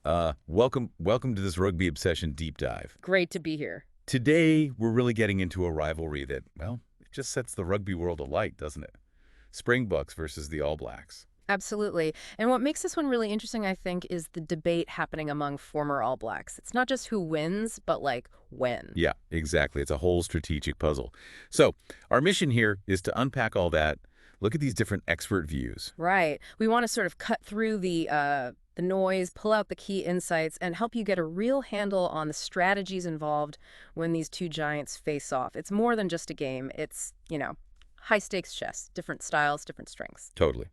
Welcome to this Rugby Obsession deep dive. Great to be here. Today, we're really getting into a rivalry that, well, it just sets the rugby world alight, doesn't it? Springboks versus the All Blacks. Absolutely. And what makes this one really interesting, I think, is the debate happening among former All Blacks. It's not just who wins, but like when. Yeah, exactly. It's a whole strategic puzzle. So, our mission here is to unpack all that, look at these different expert views. Right. We want to sort of cut through the noise, pull out the key insights, and help you get a real handle on the strategies involved when these two giants face off. It's more than just a game. It's, high-stakes chess, different styles, different strengths. Totally.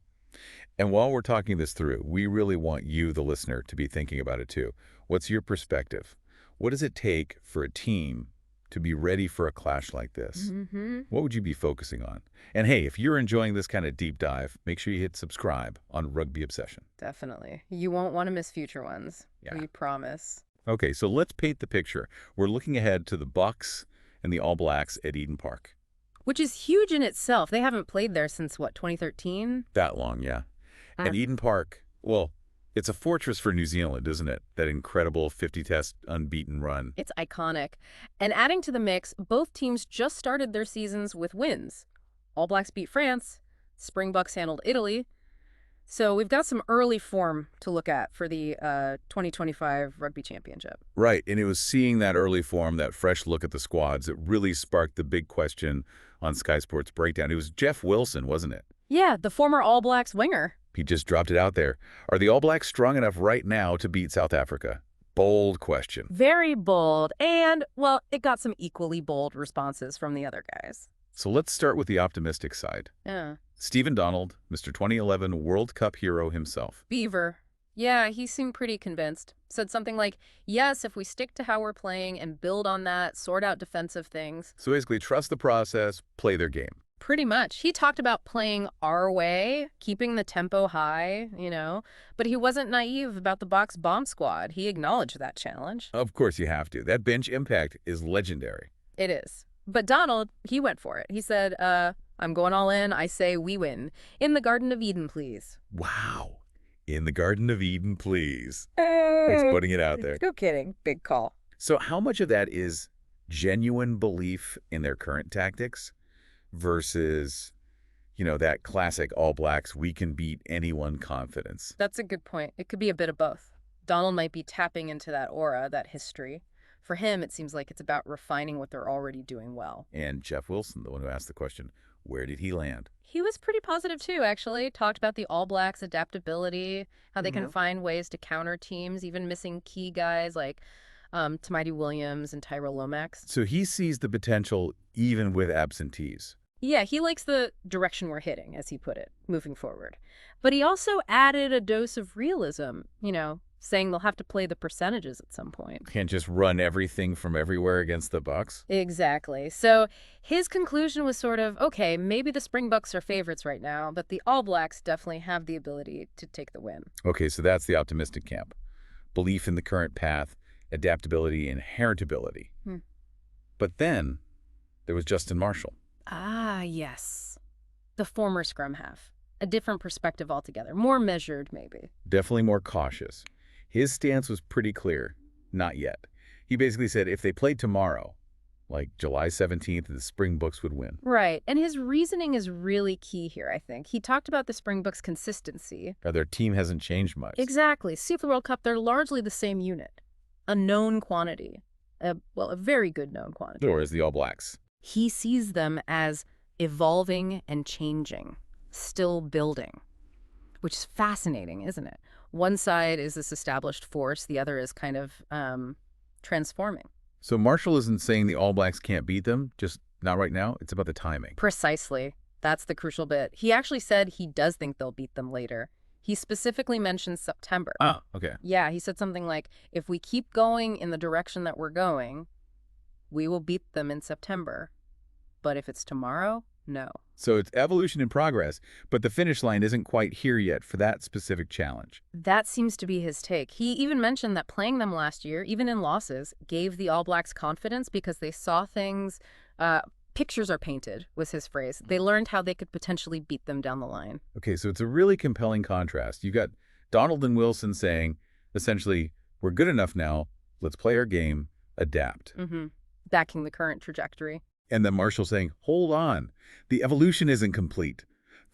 And while we're talking this through, we really want you, the listener, to be thinking about it too. What's your perspective? What does it take for a team to be ready for a clash like this? What would you be focusing on? And hey, if you're enjoying this kind of deep dive, make sure you hit subscribe on Rugby Obsession. Definitely. You won't want to miss future ones. Yeah. We promise. Okay, so let's paint the picture. We're looking ahead to the Bucks and the All Blacks at Eden Park. Which is huge in itself. They haven't played there since, what, 2013? That long, yeah. And Eden Park, well, it's a fortress for New Zealand, isn't it? That incredible 50-test unbeaten run. It's iconic. And adding to the mix, both teams just started their seasons with wins. All Blacks beat France, Springboks handled Italy. So we've got some early form to look at for the 2025 Rugby Championship. Right, and it was seeing that early form, that fresh look at the squads, that really sparked the big question on Sky Sports Breakdown. It was Jeff Wilson, wasn't it? Yeah, the former All Blacks winger. He just dropped it out there. Are the All Blacks strong enough right now to beat South Africa? Bold question. Very bold. And, well, it got some equally bold responses from the other guys. So let's start with the optimistic side. Yeah. Stephen Donald, Mr. 2011 World Cup hero himself. Beaver. Yeah, he seemed pretty convinced. Said something like, yes, if we stick to how we're playing and build on that, sort out defensive things. So basically, trust the process, play their game. Pretty much. He talked about playing our way, keeping the tempo high, but he wasn't naive about the Box bomb squad. He acknowledged that challenge. Of course you have to. That bench impact is legendary. It is. But Donald, he went for it. He said, I'm going all in. I say we win. In the Garden of Eden, please. Wow. In the Garden of Eden, please. He's putting it out there. No kidding. Big call. So how much of that is genuine belief in their current tactics versus, that classic All Blacks, we can beat anyone confidence? That's a good point. It could be a bit of both. Donald might be tapping into that aura, that history. For him, it seems like it's about refining what they're already doing well. And Jeff Wilson, the one who asked the question, where did he land? He was pretty positive, too, actually. Talked about the All Blacks' adaptability, how they can find ways to counter teams, even missing key guys like Tamati Williams and Tyrell Lomax. So he sees the potential even with absentees. Yeah, he likes the direction we're hitting, as he put it, moving forward. But he also added a dose of realism, saying they'll have to play the percentages at some point. Can't just run everything from everywhere against the Bucks. Exactly. So his conclusion was sort of, okay, maybe the Springboks are favorites right now, but the All Blacks definitely have the ability to take the win. Okay, so that's the optimistic camp. Belief in the current path, adaptability, and heritability. But then there was Justin Marshall. Ah, yes. The former scrum-half. A different perspective altogether. More measured, maybe. Definitely more cautious. His stance was pretty clear. Not yet. He basically said if they played tomorrow, like July 17th, the Springboks would win. Right. And his reasoning is really key here, I think. He talked about the Springboks' consistency. Their team hasn't changed much. Exactly. Super World Cup, they're largely the same unit. A known quantity. A very good known quantity. Or as the All Blacks. He sees them as evolving and changing, still building, which is fascinating, isn't it? One side is this established force, the other is kind of transforming. So Marshall isn't saying the All Blacks can't beat them, just not right now. It's about the timing. Precisely. That's the crucial bit. He actually said he does think they'll beat them later. He specifically mentioned September. Oh, okay. Yeah, he said something like, if we keep going in the direction that we're going, we will beat them in September. But if it's tomorrow, no. So it's evolution in progress, but the finish line isn't quite here yet for that specific challenge. That seems to be his take. He even mentioned that playing them last year, even in losses, gave the All Blacks confidence because they saw things, pictures are painted, was his phrase. They learned how they could potentially beat them down the line. Okay, so it's a really compelling contrast. You've got Donald and Wilson saying Essentially, we're good enough now. Let's play our game, adapt. Backing the current trajectory. And then Marshall saying, hold on, the evolution isn't complete.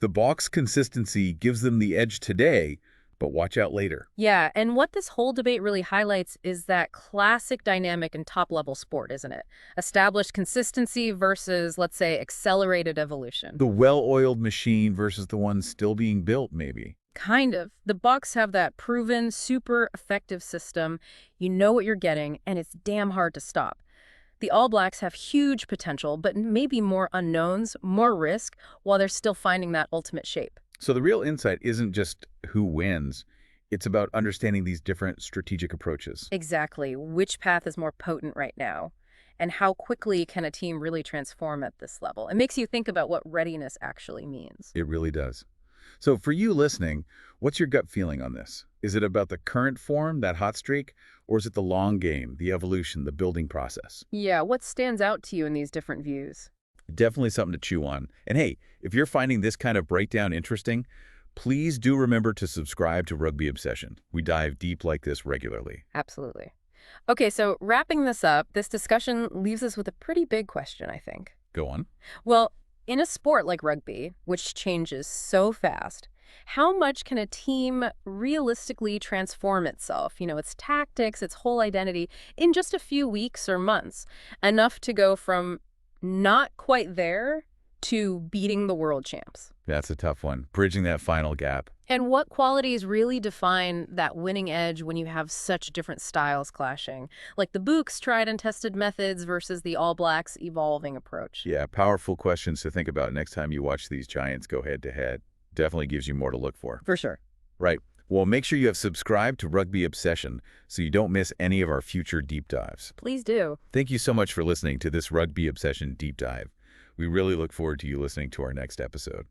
The Boks consistency gives them the edge today, but watch out later. Yeah, and what this whole debate really highlights is that classic dynamic in top-level sport, isn't it? Established consistency versus, let's say, accelerated evolution. The well-oiled machine versus the one still being built, maybe. Kind of. The Bucks have that proven, super effective system. You know what you're getting, and it's damn hard to stop. The All Blacks have huge potential, but maybe more unknowns, more risk, while they're still finding that ultimate shape. So the real insight isn't just who wins. It's about understanding these different strategic approaches. Exactly. Which path is more potent right now? And how quickly can a team really transform at this level? It makes you think about what readiness actually means. It really does. So for you listening, what's your gut feeling on this? Is it about the current form, that hot streak, or is it the long game, the evolution, the building process? Yeah, what stands out to you in these different views? Definitely something to chew on. And hey, if you're finding this kind of breakdown interesting, please do remember to subscribe to Rugby Obsession. We dive deep like this regularly. Absolutely. Okay, so wrapping this up, this discussion leaves us with a pretty big question, I think. Go on. Well, in a sport like rugby, which changes so fast, how much can a team realistically transform itself, its tactics, its whole identity, in just a few weeks or months, enough to go from not quite there to beating the world champs? That's a tough one, bridging that final gap. And what qualities really define that winning edge when you have such different styles clashing? Like the Boks' tried and tested methods versus the All Blacks' evolving approach. Yeah, powerful questions to think about next time you watch these giants go head-to-head. Definitely gives you more to look for. For sure. Right. Well, make sure you have subscribed to Rugby Obsession so you don't miss any of our future deep dives. Please do. Thank you so much for listening to this Rugby Obsession deep dive. We really look forward to you listening to our next episode.